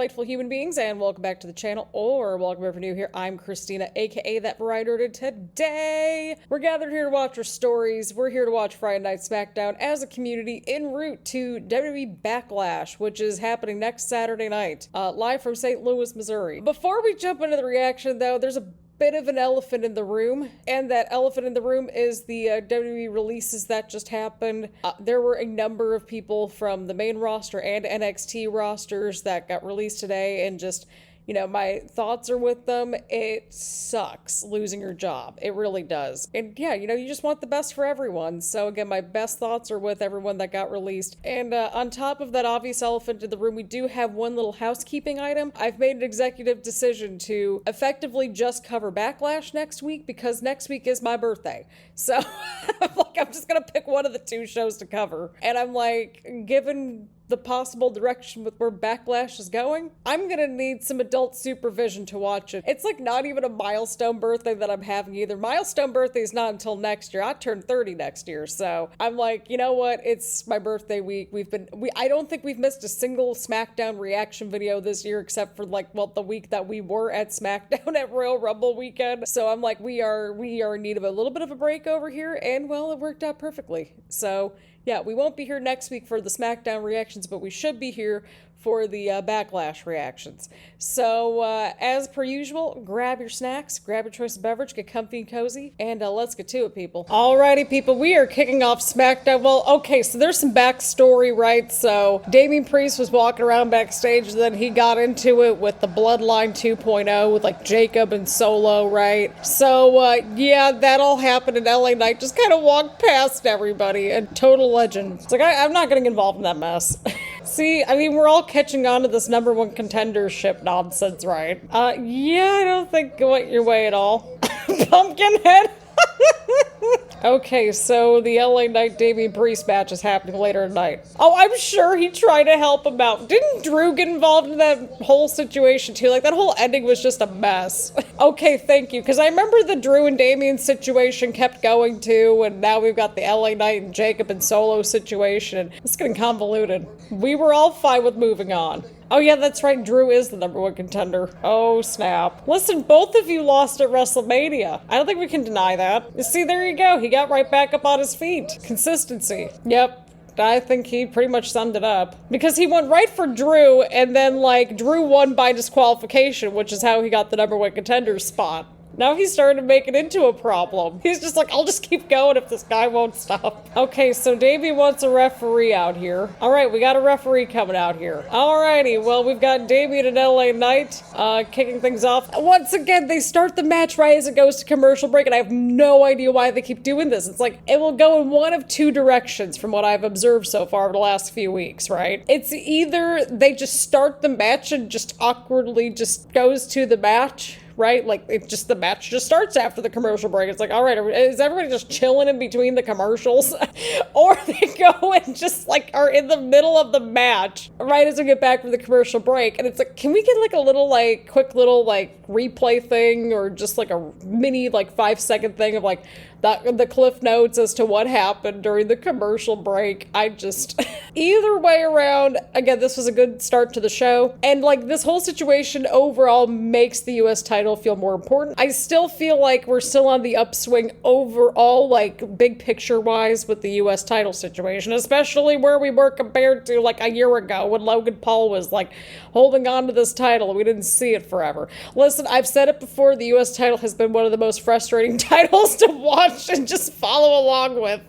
delightful human beings, and welcome back to the channel, or welcome if you're new here. I'm Christina, aka That Variety, and today we're gathered here to watch our stories. We're here to watch Friday Night Smackdown as a community en route to WWE Backlash, which is happening next Saturday night, live from St. Louis, Missouri. Before we jump into the reaction, though, there's a bit of an elephant in the room, and that elephant in the room is the WWE releases that just happened. There were a number of people from the main roster and NXT rosters that got released today, and just, you know, my thoughts are with them. It sucks losing your job. It really does. And yeah, you know, you just want the best for everyone. So again, my best thoughts are with everyone that got released. And on top of that obvious elephant in the room, we do have one little housekeeping item. I've made an executive decision to effectively just cover Backlash next week, because next week is my birthday. So I'm just gonna pick one of the two shows to cover. And I'm like, given the possible direction with where Backlash is going, I'm gonna need some adult supervision to watch it. It's like not even a milestone birthday that I'm having either. Milestone birthday is not until next year. I turn 30 next year, so I'm like, you know what? It's my birthday week. I don't think we've missed a single Smackdown reaction video this year, except for like, well, the week that we were at Smackdown at Royal Rumble weekend. So I'm like, we are in need of a little bit of a break over here, and well, it worked out perfectly. So yeah, we won't be here next week for the Smackdown reactions, but we should be here for the Backlash reactions. So, as per usual, grab your snacks, grab your choice of beverage, get comfy and cozy, and let's get to it, people. Alrighty, people, we are kicking off Smackdown. Well, okay, so there's some backstory, right? So, Damian Priest was walking around backstage, and then he got into it with the Bloodline 2.0 with, like, Jacob and Solo, right? So, yeah, that all happened, and LA Knight just kind of walked past everybody, and total legend. It's like, I'm not getting involved in that mess. See, I mean, we're all catching on to this #1 contendership nonsense, right? Yeah, I don't think it went your way at all. Pumpkinhead. Okay, so the LA Knight Damian Priest match is happening later tonight. Oh, I'm sure he tried to help him out. Didn't Drew get involved in that whole situation too? Like, that whole ending was just a mess. Okay, thank you, because I remember the Drew and Damian situation kept going too, and now we've got the LA Knight and Jacob and Solo situation, and it's getting convoluted. We were all fine with moving on. Oh yeah, that's right, Drew is the #1 contender. Oh snap. Listen, both of you lost at WrestleMania. I don't think we can deny that. You see, there you go. He got right back up on his feet. Consistency. Yep. I think he pretty much summed it up. Because he went right for Drew, and then, like, Drew won by disqualification, which is how he got the #1 contender spot. Now he's starting to make it into a problem. He's just like, I'll just keep going if this guy won't stop. Okay, so Davey wants a referee out here. All right, we got a referee coming out here. Alrighty, well, we've got Damian and LA Knight kicking things off. Once again, they start the match right as it goes to commercial break, and I have no idea why they keep doing this. It's like, it will go in one of two directions from what I've observed so far over the last few weeks, right? It's either they just start the match and just awkwardly just goes to the match, right? Like, the match just starts after the commercial break. It's like, all right, is everybody just chilling in between the commercials? Or they go and just, like, are in the middle of the match right as we get back from the commercial break. And it's like, can we get, like, a little, like, quick little, like, replay thing, or just, like, a mini, like, 5-second thing of, like, the cliff notes as to what happened during the commercial break? I just... Either way around, again, this was a good start to the show. And, like, this whole situation overall makes the U.S. title feel more important. I still feel like we're still on the upswing overall, like, big picture-wise with the U.S. title situation, especially where we were compared to, like, a year ago when Logan Paul was, like, holding on to this title. We didn't see it forever. Listen, I've said it before, the U.S. title has been one of the most frustrating titles to watch and just follow along with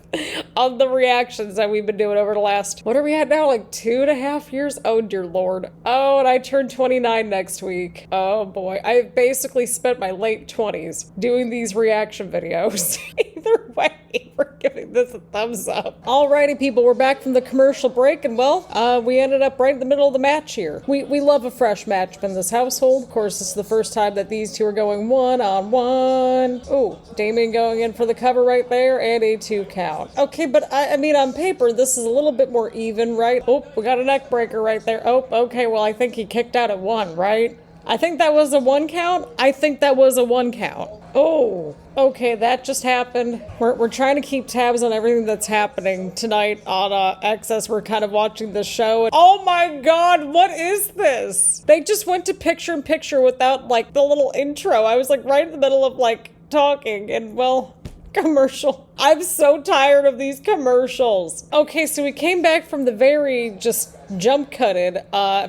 on the reactions that we've been doing over the last, what are we at now, like 2.5 years? Oh dear lord. Oh, and I turn 29 next week. Oh boy, I've basically spent my late 20s doing these reaction videos. Either way, we're giving this a thumbs up. Alrighty people, we're back from the commercial break, and well, we ended up right in the middle of the match here. We love a fresh match in this household. Of course, this is the first time that these two are going one-on-one. Ooh, Damian going in for the cover right there, and a 2 count. Okay, but I mean, on paper, this is a little bit more even, right? Oh, we got a neck breaker right there. Oh, okay, well, I think he kicked out at 1, right? I think that was a 1 count. I think that was a 1 count. Oh, okay, that just happened. We're trying to keep tabs on everything that's happening tonight on Access. We're kind of watching the show. Oh my god, what is this? They just went to picture-in-picture without, like, the little intro. I was, like, right in the middle of, like, talking, and, well, commercial. I'm so tired of these commercials. Okay, so we came back from the very just jump-cutted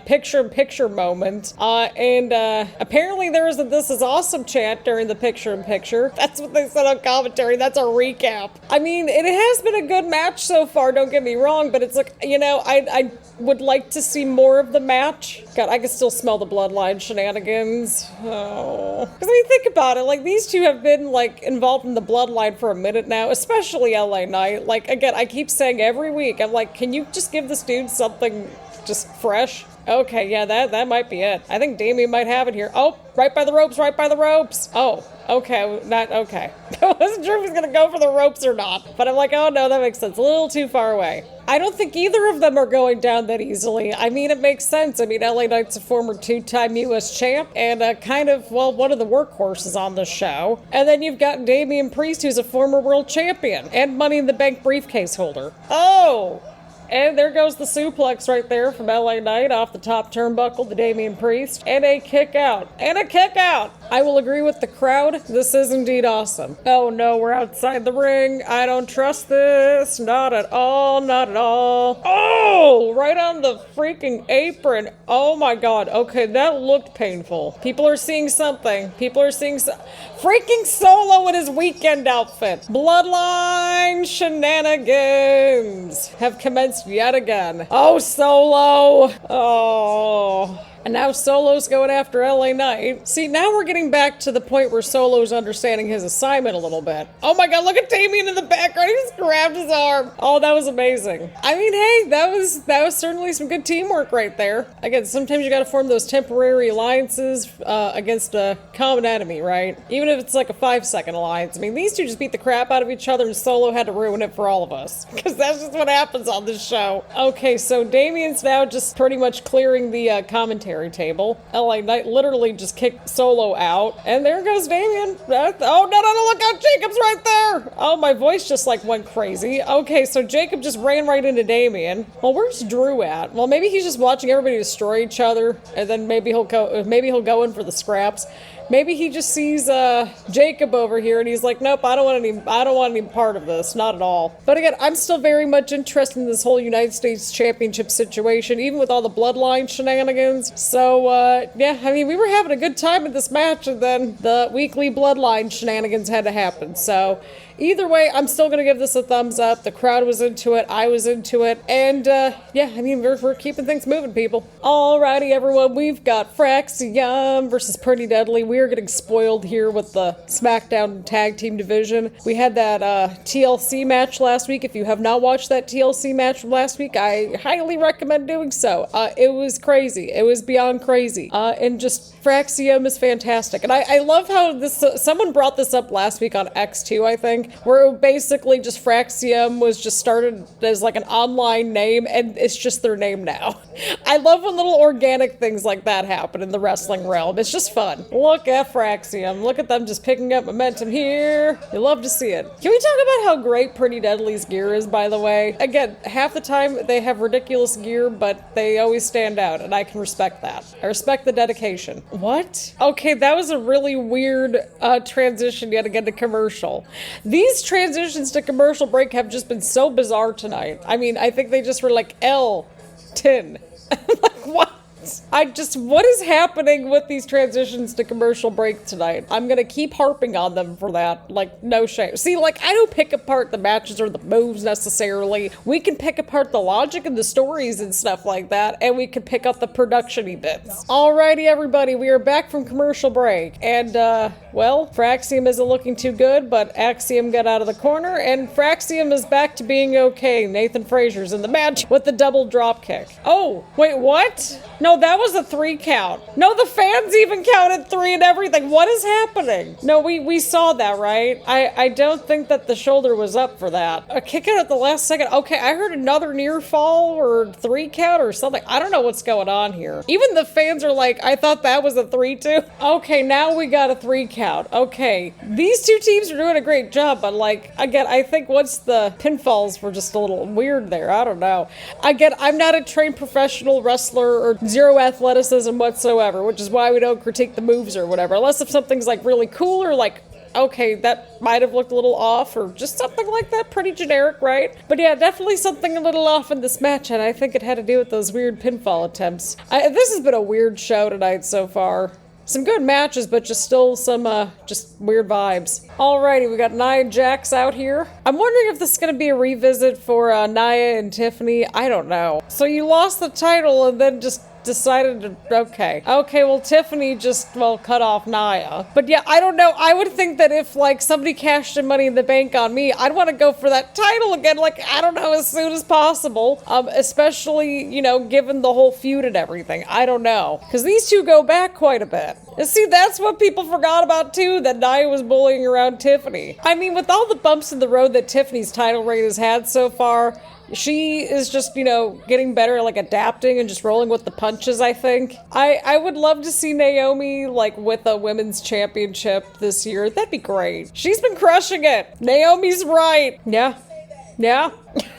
picture-in-picture moment, and apparently there was a "This is awesome" chant during the picture-in-picture. That's what they said on commentary. That's a recap. I mean, it has been a good match so far, don't get me wrong, but it's like, you know, I would like to see more of the match. God, I can still smell the bloodline shenanigans. Oh. Because I mean, think about it, like, these two have been, like, involved in the bloodline for a minute now, especially LA Knight. Like, again, I keep saying every week, I'm like, can you just give this dude something just fresh? Okay, yeah, that might be it. I think Damian might have it here. Oh, right by the ropes, right by the ropes. Oh, okay, not okay. I wasn't sure if he was gonna go for the ropes or not, but I'm like, oh no, that makes sense. A little too far away. I don't think either of them are going down that easily. I mean, it makes sense. I mean, LA Knight's a former two-time U.S. champ and kind of, well, one of the workhorses on the show. And then you've got Damian Priest, who's a former world champion and Money in the Bank briefcase holder. Oh! And there goes the suplex right there from LA Knight off the top turnbuckle to Damian Priest. And a kick out. And a kick out! I will agree with the crowd. This is indeed awesome. Oh no, we're outside the ring. I don't trust this. Not at all. Not at all. Oh! Right on the freaking apron. Oh my god. Okay, that looked painful. People are seeing something. People are seeing freaking Solo in his weekend outfit. Bloodline shenanigans have commenced yet again. Oh, Solo. Oh. And now Solo's going after LA Knight. See, now we're getting back to the point where Solo's understanding his assignment a little bit. Oh my god, look at Damian in the background. He just grabbed his arm. Oh, that was amazing. I mean, hey, that was certainly some good teamwork right there. Again, sometimes you gotta form those temporary alliances against a common enemy, right? Even if it's like a 5-second alliance. I mean, these two just beat the crap out of each other and Solo had to ruin it for all of us. Because that's just what happens on this show. Okay, so Damian's now just pretty much clearing the commentary table. LA Knight literally just kicked Solo out. And there goes Damian. Oh, no, look out, Jacob's right there. Oh, my voice just like went crazy. Okay, so Jacob just ran right into Damian. Well, where's Drew at? Well, maybe he's just watching everybody destroy each other, and then maybe he'll go in for the scraps. Maybe he just sees Jacob over here and he's like, nope, I don't want any part of this, not at all. But again, I'm still very much interested in this whole United States Championship situation, even with all the bloodline shenanigans. So yeah, I mean, we were having a good time in this match, and then the weekly bloodline shenanigans had to happen. So either way, I'm still gonna give this a thumbs up. The crowd was into it, I was into it, and yeah, I mean, we're keeping things moving, people. Alrighty, everyone, we've got Fraxiom versus Pretty Deadly. We are getting spoiled here with the SmackDown Tag Team Division. We had that TLC match last week. If you have not watched that TLC match from last week, I highly recommend doing so. It was crazy. It was beyond crazy. And just Fraxiom is fantastic. And I love how this, someone brought this up last week on X2, I think, where basically just Fraxiom was just started as like an online name, and it's just their name now. I love when little organic things like that happen in the wrestling realm. It's just fun. Look at Fraxiom. Look at them just picking up momentum here. You love to see it. Can we talk about how great Pretty Deadly's gear is, by the way? Again, half the time they have ridiculous gear, but they always stand out, and I can respect that. I respect the dedication. What? Okay, that was a really weird transition yet again to commercial. These transitions to commercial break have just been so bizarre tonight. I mean, I think they just were like L10. Like, what? What is happening with these transitions to commercial break tonight? I'm gonna keep harping on them for that. Like, no shame. See, like, I don't pick apart the matches or the moves necessarily. We can pick apart the logic and the stories and stuff like that, and we can pick up the production-y bits. Alrighty, everybody, we are back from commercial break. And, well, Fraxiom isn't looking too good, but Axiom got out of the corner, and Fraxiom is back to being okay. Nathan Frazier's in the match with the double drop kick. Oh, wait, what? No, No, that was a 3 count. No, the fans even counted 3 and everything. What is happening? No, we saw that, right? I don't think that the shoulder was up for that. A kick out at the last second. Okay, I heard another near fall or 3 count or something. I don't know what's going on here. Even the fans are like, I thought that was a 3 too. Okay, now we got a 3 count. Okay, these two teams are doing a great job, but like, again, I think once the pinfalls were just a little weird there. I don't know. Again, I'm not a trained professional wrestler or zero athleticism whatsoever, which is why we don't critique the moves or whatever. Unless if something's like really cool or like, okay, that might have looked a little off or just something like that. Pretty generic, right? But yeah, definitely something a little off in this match, and I think it had to do with those weird pinfall attempts. This has been a weird show tonight so far. Some good matches, but just still some, just weird vibes. Alrighty, we got Nia and Jax out here. I'm wondering if this is gonna be a revisit for, Nia and Tiffany. I don't know. So you lost the title and then just decided to, okay, well, Tiffany just, well, cut off Nia. But yeah, I don't know. I would think that if, like, somebody cashed in Money in the Bank on me, I'd want to go for that title again, like, I don't know, as soon as possible. Especially, you know, given the whole feud and everything. I don't know. Because these two go back quite a bit. And see, that's what people forgot about, too, that Nia was bullying around Tiffany. I mean, with all the bumps in the road that Tiffany's title reign has had so far, she is just, you know, getting better at, like, adapting and just rolling with the punches, I think. I would love to see Naomi, like, with a women's championship this year. That'd be great. She's been crushing it. Naomi's right. Yeah. Yeah.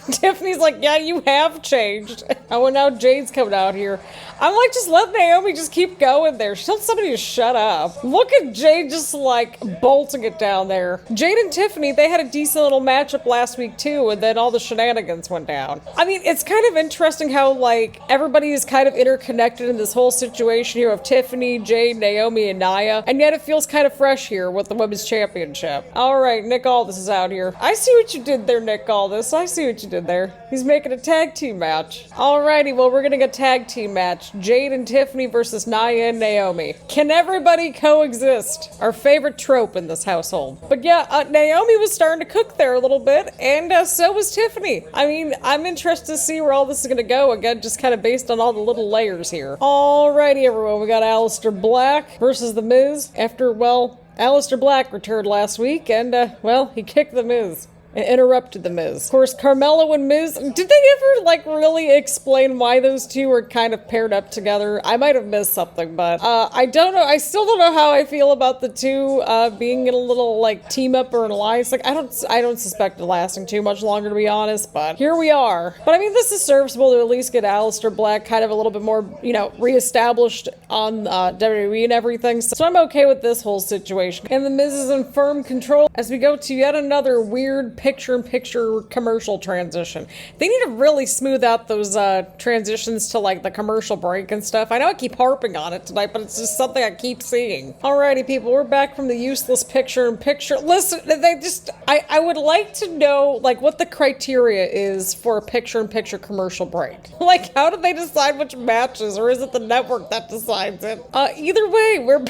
Tiffany's like, yeah, you have changed. Oh, and now Jade's coming out here. I'm like, just let Naomi just keep going there. Tell somebody to shut up. Look at Jade just like bolting it down there. Jade and Tiffany, they had a decent little matchup last week too, and then all the shenanigans went down. I mean, it's kind of interesting how like everybody is kind of interconnected in this whole situation here of Tiffany, Jade, Naomi, and Nia, and yet it feels kind of fresh here with the women's championship. All right, Nick Aldis is out here. I see what you did there, Nick Aldis. I see what you did there. He's making a tag team match. Alrighty, well, we're gonna get a tag team match. Jade and Tiffany versus Nia and Naomi. Can everybody coexist? Our favorite trope in this household. But yeah, Naomi was starting to cook there a little bit, and so was Tiffany. I mean, I'm interested to see where all this is gonna go, again, just kind of based on all the little layers here. Alrighty, everyone, we got Aleister Black versus The Miz after, well, Aleister Black returned last week, and, well, he kicked The Miz. And interrupted The Miz. Of course, Carmelo and Miz, did they ever, like, really explain why those two were kind of paired up together? I might have missed something, but, I don't know. I still don't know how I feel about the two, being in a little, like, team-up or an alliance. Like, I don't suspect it lasting too much longer, to be honest, but here we are. But, I mean, this is serviceable to at least get Aleister Black kind of a little bit more, you know, reestablished on, WWE and everything. So I'm okay with this whole situation. And The Miz is in firm control as we go to yet another weird picture-in-picture commercial transition. They need to really smooth out those transitions to like the commercial break and stuff. I know I keep harping on it tonight, but it's just something I keep seeing. Alrighty, people, we're back from the useless picture-in-picture. Listen, they just, I would like to know like what the criteria is for a picture-in-picture commercial break. Like, how do they decide which matches, or is it the network that decides it? Either way, we're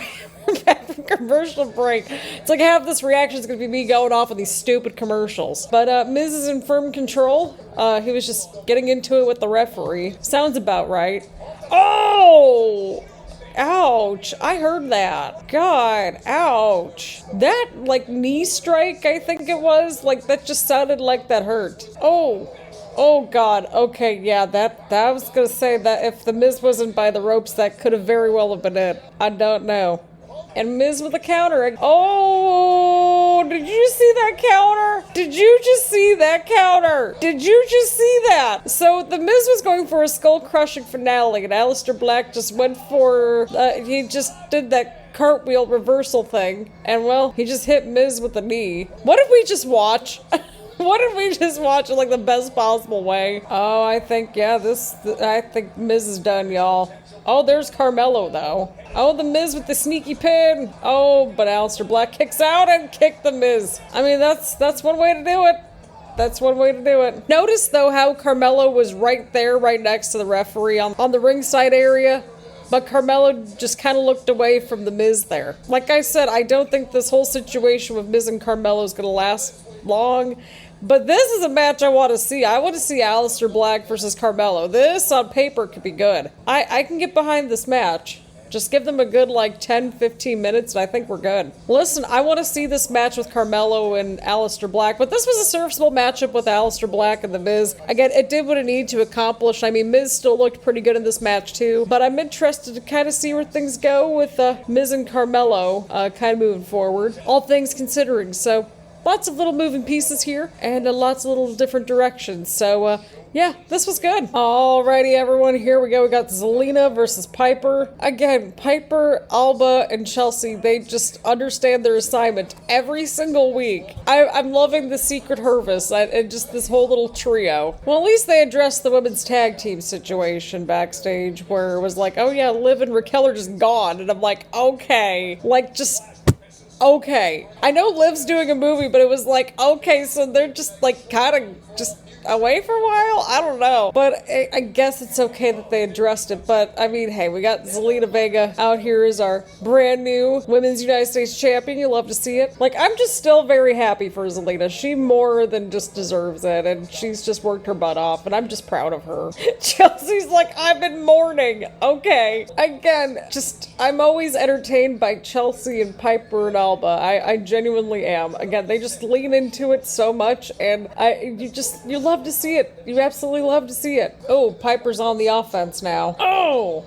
back from commercial break. It's like half this reaction is going to be me going off with these stupid commercials. But Miz is in firm control. He was just getting into it with the referee. Sounds about right. Oh! Ouch. I heard that. God, ouch. That, like, knee strike, I think it was. Like, that just sounded like that hurt. Oh. Oh God, okay, yeah, that I was gonna say that if The Miz wasn't by the ropes, that could have very well have been it. I don't know. And Miz with a counter. Oh, did you see that counter? Did you just see that counter? Did you just see that? So The Miz was going for a skull-crushing finale, and Aleister Black just went for, he just did that cartwheel reversal thing. And well, he just hit Miz with a knee. What did we just watch? What if we just watch it like the best possible way? Oh, I think, yeah, I think Miz is done, y'all. Oh, there's Carmelo, though. Oh, The Miz with the sneaky pin. Oh, but Aleister Black kicks out and kicked The Miz. I mean, that's one way to do it. That's one way to do it. Notice, though, how Carmelo was right there, right next to the referee on the ringside area. But Carmelo just kind of looked away from the Miz there. Like I said, I don't think this whole situation with Miz and Carmelo is going to last long. But this is a match I want to see. I want to see Aleister Black versus Carmelo. This on paper could be good. I can get behind this match. Just give them a good, like, 10-15 minutes, and I think we're good. Listen, I want to see this match with Carmelo and Aleister Black, but this was a serviceable matchup with Aleister Black and The Miz. Again, it did what it needed to accomplish. I mean, Miz still looked pretty good in this match, too, but I'm interested to kind of see where things go with Miz and Carmelo kind of moving forward, all things considering. So, lots of little moving pieces here, and lots of little different directions. So, yeah, this was good. Alrighty, everyone, here we go. We got Zelina versus Piper. Again, Piper, Alba, and Chelsea, they just understand their assignment every single week. I'm loving the Secret Harvest and just this whole little trio. Well, at least they addressed the women's tag team situation backstage, where it was like, oh yeah, Liv and Raquel are just gone. And I'm like, okay. Like, just... okay. I know Liv's doing a movie, but it was like, okay, so they're just like kind of just away for a while? I don't know. But I guess it's okay that they addressed it. But I mean, hey, we got Zelina Vega out here as our brand new Women's United States Champion. You love to see it. Like, I'm just still very happy for Zelina. She more than just deserves it. And she's just worked her butt off. And I'm just proud of her. Chelsea's like, I've been mourning. Okay. Again, just, I'm always entertained by Chelsea and Piper and Alba. I genuinely am. Again, they just lean into it so much. And you love to see it. You absolutely love to see it. Oh, Piper's on the offense now. Oh,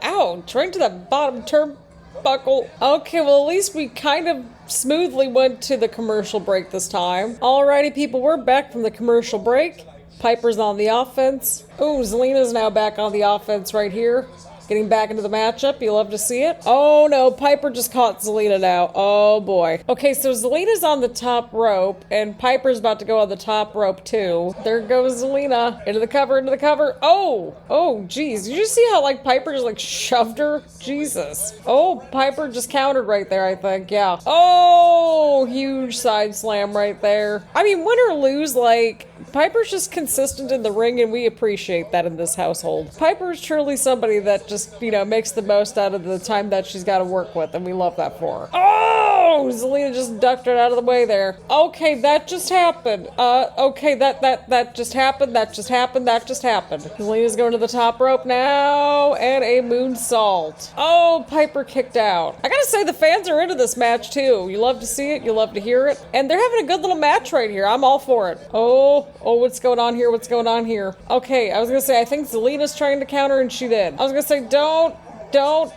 ouch. Right to the bottom turnbuckle. Okay, well, at least we kind of smoothly went to the commercial break this time. Alrighty, people, we're back from the commercial break. Piper's on the offense. Oh, Zelina's now back on the offense right here. Getting back into the matchup. You love to see it. Oh no, Piper just caught Zelina now. Oh boy. Okay, so Zelina's on the top rope, and Piper's about to go on the top rope too. There goes Zelina. Into the cover. Oh, geez. Did you see how, like, Piper just, like, shoved her? Jesus. Oh, Piper just countered right there, I think. Yeah. Oh, huge side slam right there. I mean, win or lose, like, Piper's just consistent in the ring, and we appreciate that in this household. Piper's truly somebody that just, you know, makes the most out of the time that she's got to work with, and we love that for her. Oh, Zelina just ducked it out of the way there. Okay, that just happened. Okay, that just happened. That just happened. Zelina's going to the top rope now, and a moonsault. Oh, Piper kicked out. I gotta say, the fans are into this match, too. You love to see it. You love to hear it. And they're having a good little match right here. I'm all for it. Oh, what's going on here? Okay, I was gonna say, I think Zelina's trying to counter, and she did. I was gonna say, don't,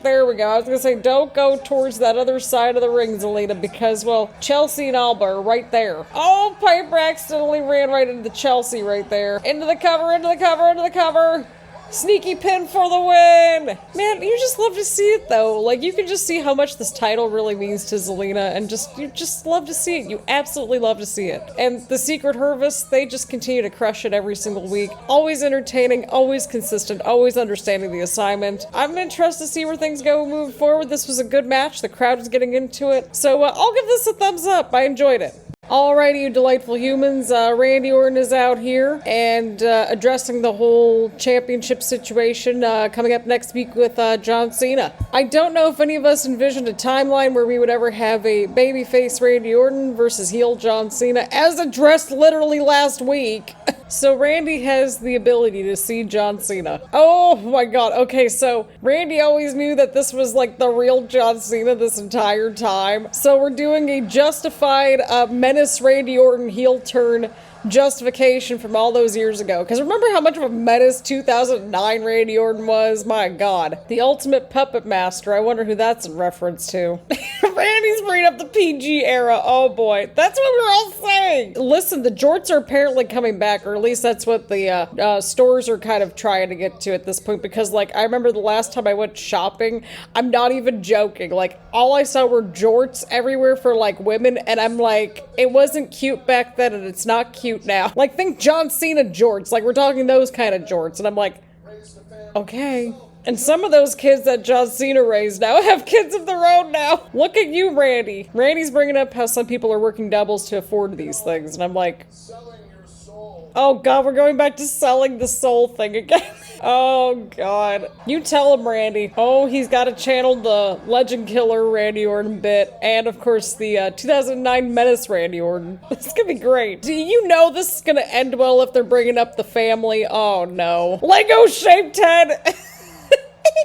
there we go. I was gonna say, don't go towards that other side of the ring, Zelina, because, well, Chelsea and Alba are right there. Oh, Piper accidentally ran right into Chelsea right there. Into the cover. Sneaky pin for the win! Man, you just love to see it, though. Like, you can just see how much this title really means to Zelina, and you just love to see it. You absolutely love to see it. And the Secret Harvest, they just continue to crush it every single week. Always entertaining, always consistent, always understanding the assignment. I'm interested to see where things go moving forward. This was a good match. The crowd was getting into it. So, I'll give this a thumbs up. I enjoyed it. Alrighty, you delightful humans, Randy Orton is out here and addressing the whole championship situation coming up next week with John Cena. I don't know if any of us envisioned a timeline where we would ever have a babyface Randy Orton versus heel John Cena, as addressed literally last week. So Randy has the ability to see John Cena. Oh my god, okay, so Randy always knew that this was like the real John Cena this entire time. So we're doing a justified Menace Randy Orton heel turn justification from all those years ago. Because remember how much of a menace 2009 Randy Orton was? My god. The ultimate puppet master. I wonder who that's in reference to. Randy's bringing up the PG era. Oh boy. That's what we're all saying. Listen, the jorts are apparently coming back, or at least that's what the stores are kind of trying to get to at this point. Because, like, I remember the last time I went shopping, I'm not even joking. Like, all I saw were jorts everywhere for, like, women. And I'm like, it wasn't cute back then, and it's not cute now. Like, think John Cena jorts. Like, we're talking those kind of jorts. And I'm like, okay. And some of those kids that John Cena raised now have kids of their own now. Look at you, Randy. Randy's bringing up how some people are working doubles to afford these things. And I'm like, oh god, we're going back to selling the soul thing again. Oh, God. You tell him, Randy. Oh, he's got to channel the Legend Killer Randy Orton bit, and of course the 2009 Menace Randy Orton. This is gonna be great. Do you know this is gonna end well if they're bringing up the family? Oh, no. Lego-shaped head!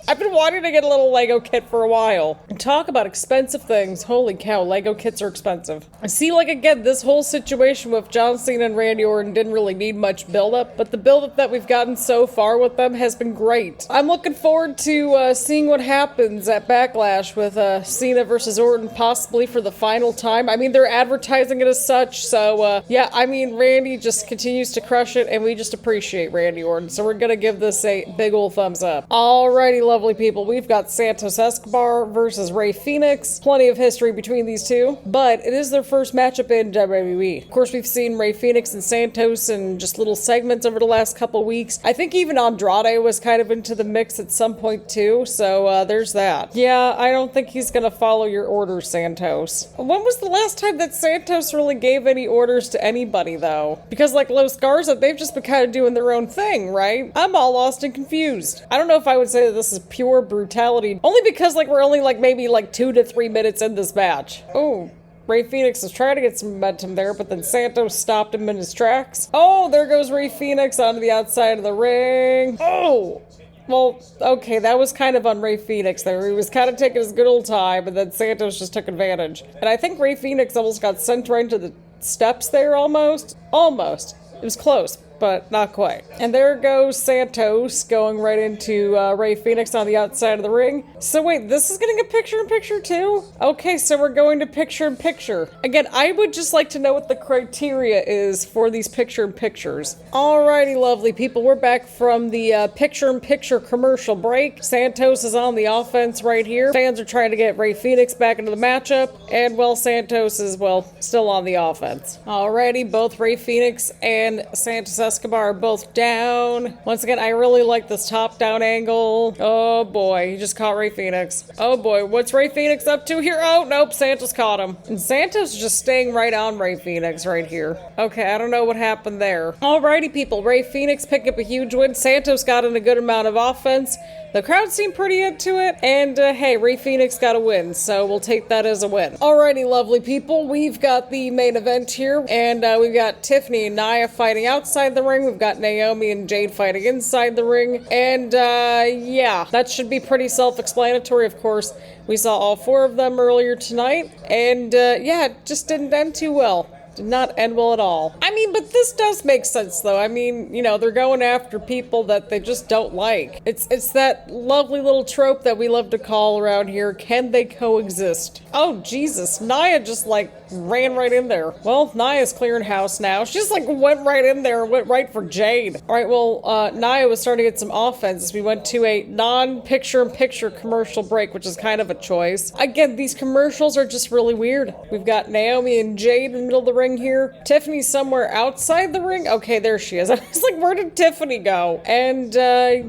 I've been wanting to get a little Lego kit for a while. And talk about expensive things. Holy cow, Lego kits are expensive. I see, like, again, this whole situation with John Cena and Randy Orton didn't really need much buildup, but the buildup that we've gotten so far with them has been great. I'm looking forward to seeing what happens at Backlash with Cena versus Orton, possibly for the final time. I mean, they're advertising it as such, so yeah, I mean, Randy just continues to crush it, and we just appreciate Randy Orton, so we're gonna give this a big ol' thumbs up. Alrighty, lovely people, we've got Santos Escobar versus Rey Fenix. Plenty of history between these two, but it is their first matchup in WWE. Of course, we've seen Rey Fenix and Santos in just little segments over the last couple weeks. I think even Andrade was kind of into the mix at some point too, so there's that. Yeah, I don't think he's gonna follow your orders, Santos. When was the last time that Santos really gave any orders to anybody, though? Because like Los Garza, they've just been kind of doing their own thing, right? I'm all lost and confused. I don't know if I would say that this is pure brutality, only because like we're only like maybe like 2 to 3 minutes in this match. Oh, Rey Fenix is trying to get some momentum there, but then Santos stopped him in his tracks. Oh, there goes Rey Fenix onto the outside of the ring. Oh, well, okay, that was kind of on Rey Fenix there. He was kind of taking his good old time, and then Santos just took advantage. And I think Rey Fenix almost got sent right into the steps there, almost. Almost. It was close, but not quite. And there goes Santos going right into Rey Fenix on the outside of the ring. So wait, this is getting a picture-in-picture too? Okay, so we're going to picture-in-picture. Again, I would just like to know what the criteria is for these picture-in-pictures. Alrighty, lovely people, we're back from the picture-in-picture commercial break. Santos is on the offense right here. Fans are trying to get Rey Fenix back into the matchup, and well, Santos is, well, still on the offense. Alrighty, both Rey Fenix and Santos Escobar are both down. Once again, I really like this top-down angle. Oh boy, he just caught Rey Fenix. Oh boy, what's Rey Fenix up to here? Oh, nope, Santos caught him. And Santos is just staying right on Rey Fenix right here. Okay, I don't know what happened there. Alrighty, people, Rey Fenix picked up a huge win. Santos got in a good amount of offense. The crowd seemed pretty into it, and hey, Rey Fenix got a win, so we'll take that as a win. Alrighty, lovely people, we've got the main event here, and we've got Tiffany and Nia fighting outside the ring. We've got Naomi and Jade fighting inside the ring, and yeah, that should be pretty self-explanatory, of course. We saw all 4 of them earlier tonight, and yeah, it just didn't end too well. Did not end well at all. I mean, but this does make sense, though. I mean, you know, they're going after people that they just don't like. It's that lovely little trope that we love to call around here, can they coexist? Oh, Jesus, Nia just, like, ran right in there. Well, Nia's clearing house now. She just, like, went right in there and went right for Jade. All right, well, Nia was starting to get some offense as we went to a non-picture-in-picture commercial break, which is kind of a choice. Again, these commercials are just really weird. We've got Naomi and Jade in the middle of the ring here. Tiffany's somewhere outside the ring. Okay, there she is. I was like, where did Tiffany go? And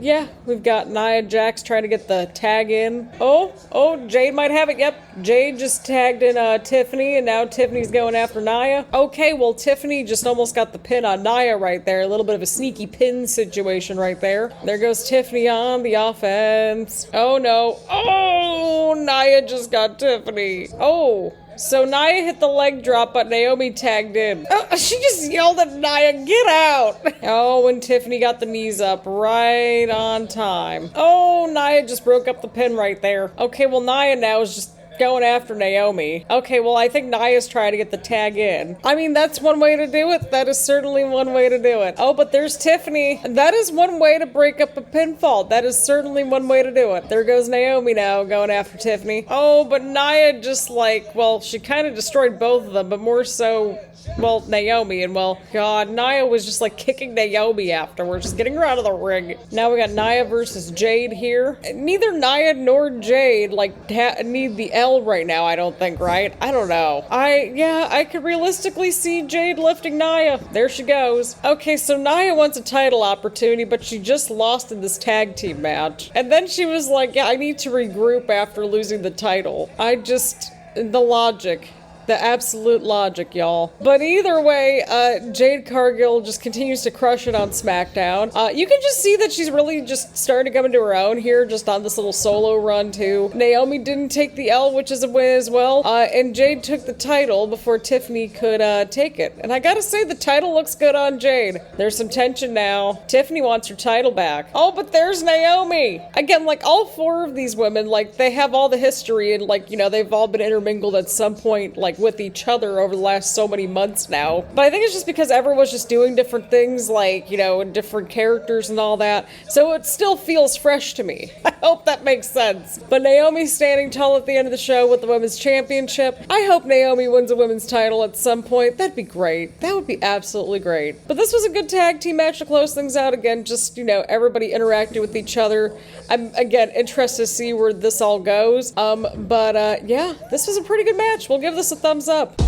yeah, we've got Nia Jax trying to get the tag in. Oh, Jade might have it. Yep, Jade just tagged in Tiffany, and now Tiffany's going after Nia. Okay, well, Tiffany just almost got the pin on Nia right there. A little bit of a sneaky pin situation right there. There goes Tiffany on the offense. Oh no. Oh, Nia just got Tiffany. Oh. So Nia hit the leg drop, but Naomi tagged in. Oh, she just yelled at Nia, get out! Oh, and Tiffany got the knees up right on time. Oh, Nia just broke up the pin right there. Okay, well, Nia now is just going after Naomi. Okay, well, I think Nia's trying to get the tag in. I mean, that's one way to do it. That is certainly one way to do it. Oh, but there's Tiffany. That is one way to break up a pinfall. That is certainly one way to do it. There goes Naomi now going after Tiffany. Oh, but Nia just like, well, she kind of destroyed both of them, but more so, well, Naomi. And well, God, Nia was just like kicking Naomi afterwards, just getting her out of the ring. Now we got Nia versus Jade here. Neither Nia nor Jade like need the L right now, I don't think, right? I don't know. I could realistically see Jade lifting Nia. There she goes. Okay, so Nia wants a title opportunity, but she just lost in this tag team match. And then she was like, yeah, I need to regroup after losing the title. The logic. The absolute logic, y'all. But either way, Jade Cargill just continues to crush it on SmackDown. You can just see that she's really just starting to come into her own here, just on this little solo run too. Naomi didn't take the L, which is a win as well. And Jade took the title before Tiffany could take it. And I gotta say, the title looks good on Jade. There's some tension now. Tiffany wants her title back. Oh, but there's Naomi! Again, like, all four of these women, like, they have all the history and, like, you know, they've all been intermingled at some point, like, with each other over the last so many months now. But I think it's just because everyone's just doing different things, like, you know, and different characters and all that. So it still feels fresh to me. I hope that makes sense. But Naomi's standing tall at the end of the show with the Women's Championship. I hope Naomi wins a women's title at some point. That'd be great. That would be absolutely great. But this was a good tag team match to close things out. Again, just, you know, everybody interacting with each other. I'm, again, interested to see where this all goes. Yeah, this was a pretty good match. We'll give this a thumbs up.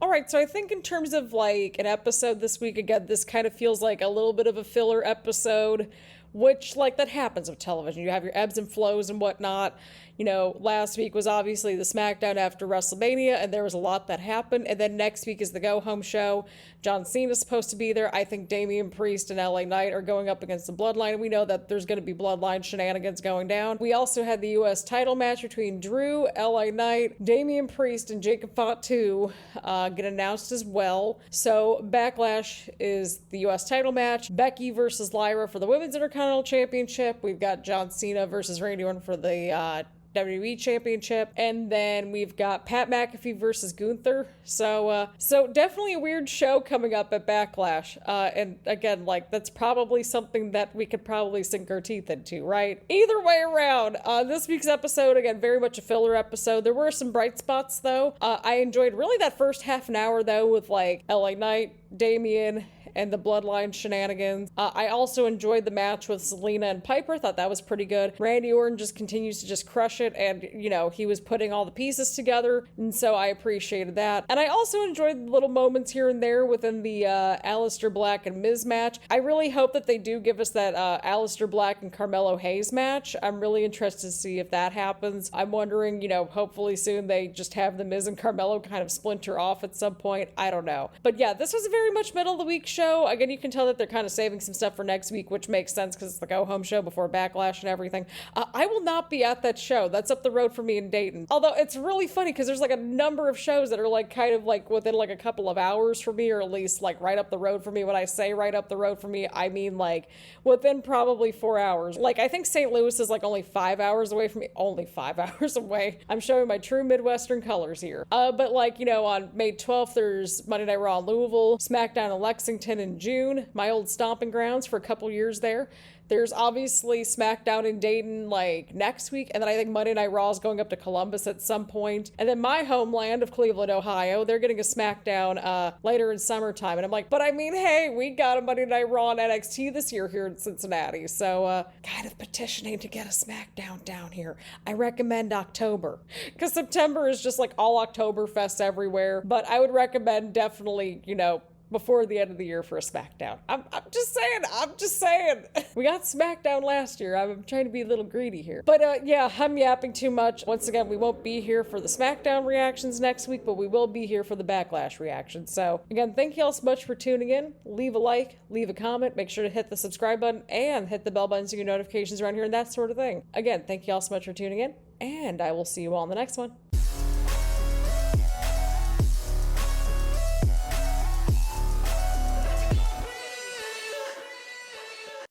Alright, so I think in terms of like an episode this week, again, this kind of feels like a little bit of a filler episode, which, like, that happens with television. You have your ebbs and flows and whatnot. You know, last week was obviously the SmackDown after WrestleMania, and there was a lot that happened. And then next week is the go-home show. John Cena's supposed to be there. I think Damian Priest and LA Knight are going up against the Bloodline. And we know that there's going to be Bloodline shenanigans going down. We also had the U.S. title match between Drew, LA Knight, Damian Priest, and Jacob Fatu get announced as well. So Backlash is the U.S. title match. Becky versus Lyra for the Women's Intercontinental Championship. We've got John Cena versus Randy Orton for the WWE Championship, and then we've got Pat McAfee versus Gunther. So definitely a weird show coming up at Backlash. And again, like, that's probably something that we could probably sink our teeth into, right? Either way around, this week's episode, again, very much a filler episode. There were some bright spots, though. I enjoyed really that first half an hour, though, with, like, LA Knight, Damian, and the Bloodline shenanigans. I also enjoyed the match with Zelina and Piper. Thought that was pretty good. Randy Orton just continues to just crush it, and, you know, he was putting all the pieces together, and so I appreciated that. And I also enjoyed little moments here and there within the Aleister Black and Miz match. I really hope that they do give us that Aleister Black and Carmelo Hayes match. I'm really interested to see if that happens. I'm wondering, you know, hopefully soon they just have the Miz and Carmelo kind of splinter off at some point. I don't know. But yeah, this was a very much middle of the week show. Again, you can tell that they're kind of saving some stuff for next week, which makes sense because it's the go-home show before Backlash and everything. I will not be at that show. That's up the road for me in Dayton. Although it's really funny because there's like a number of shows that are like kind of like within like a couple of hours for me, or at least like right up the road for me. When I say right up the road for me, I mean like within probably 4 hours. Like, I think St. Louis is like only 5 hours away from me. Only 5 hours away. I'm showing my true Midwestern colors here. But like, you know, on May 12th, there's Monday Night Raw in Louisville, SmackDown in Lexington in June, my old stomping grounds for a couple years there. There's obviously SmackDown in Dayton, like, next week, and then I think Monday Night Raw is going up to Columbus at some point. And then my homeland of Cleveland, Ohio, they're getting a SmackDown later in summertime. And I'm like, but I mean, hey, we got a Monday Night Raw and NXT this year here in Cincinnati. So, kind of petitioning to get a SmackDown down here. I recommend October, because September is just like all Oktoberfest everywhere. But I would recommend definitely, you know, before the end of the year for a SmackDown. I'm just saying. We got SmackDown last year. I'm trying to be a little greedy here. But yeah, I'm yapping too much. Once again, we won't be here for the SmackDown reactions next week, but we will be here for the Backlash reactions. So again, thank you all so much for tuning in. Leave a like, leave a comment, make sure to hit the subscribe button and hit the bell button so you get notifications around here and that sort of thing. Again, thank you all so much for tuning in, and I will see you all in the next one.